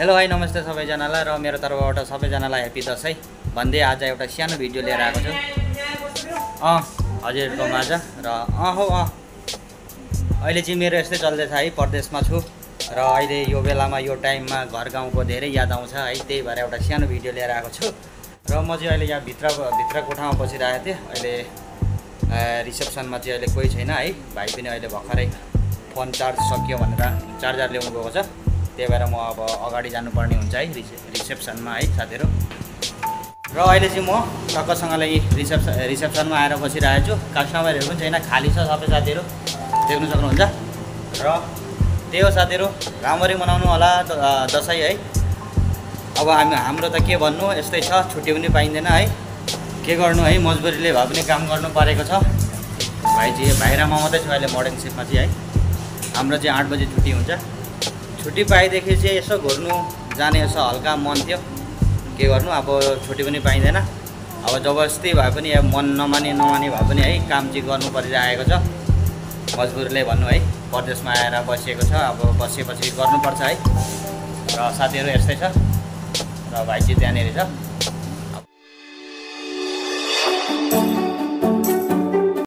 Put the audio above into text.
Hello hi नमस्ते सबैजनालाई र मेरो तर्फबाट सबैजनालाई ह्यापी दसैँ भन्दै आज एउटा सानो भिडियो लिएर आएको छु। हजुरहरूको माझ र अहिले चाहिँ मेरो यस्तै चल्दैछ है, परदेशमा छु र अहिले यो बेलामा यो टाइममा घर गाउँको धेरै याद आउँछ है, त्यही भएर एउटा सानो भिडियो लिएर आएको छु। र म चाहिँ अहिले यहाँ भित्र कोठामा बसिरहेको थिएँ। अहिले रिसेप्सनमा चाहिँ अहिले कोही छैन है, भाइ पनि अहिले भर्खरै फोन चार्ज सकियो भनेर चार्जर ल्याउनु गएको छ, त्यही भएर म अब अगाडि जानुपर्ने हुन्छ है रिसेप्सनमा है साथीहरू। र अहिले चाहिँ म टक्कसँगले रिसेप्सनमा आएर बसिरहेको छु। कस्टमरहरू पनि छैन, खाली छ सबै साथीहरू, देख्नु सक्नुहुन्छ। र त्यही हो साथीहरू, राम्ररी मनाउनु होला दसैँ है। अब हाम्रो त के भन्नु, यस्तै छ, छुट्टी पनि पाइँदैन है, के गर्नु है, मजबुरीले भए पनि काम गर्नु परेको छ। बाहिरमा मात्रै छु अहिले मोर्निङ सिफ्टमा चाहिँ है। हाम्रो चाहिँ 8 बजे छुट्टी हुन्छ। छुट्टी पाएदेखि चाहिँ यसो घुर्नु जाने यसो हल्का मन थियो, के गर्नु अब छुट्टी पनि पाइँदैन। अब जबरजस्ती भए पनि मन नमाने भए पनि है, काम चाहिँ गर्नु परिरहेको छ, मजबुरीले भन्नु है। परदेशमा आएर बसिएको छ, अब बसेपछि गर्नुपर्छ है। र साथीहरू यस्तै छ, र भाइ चाहिँ त्यहाँनिर छ।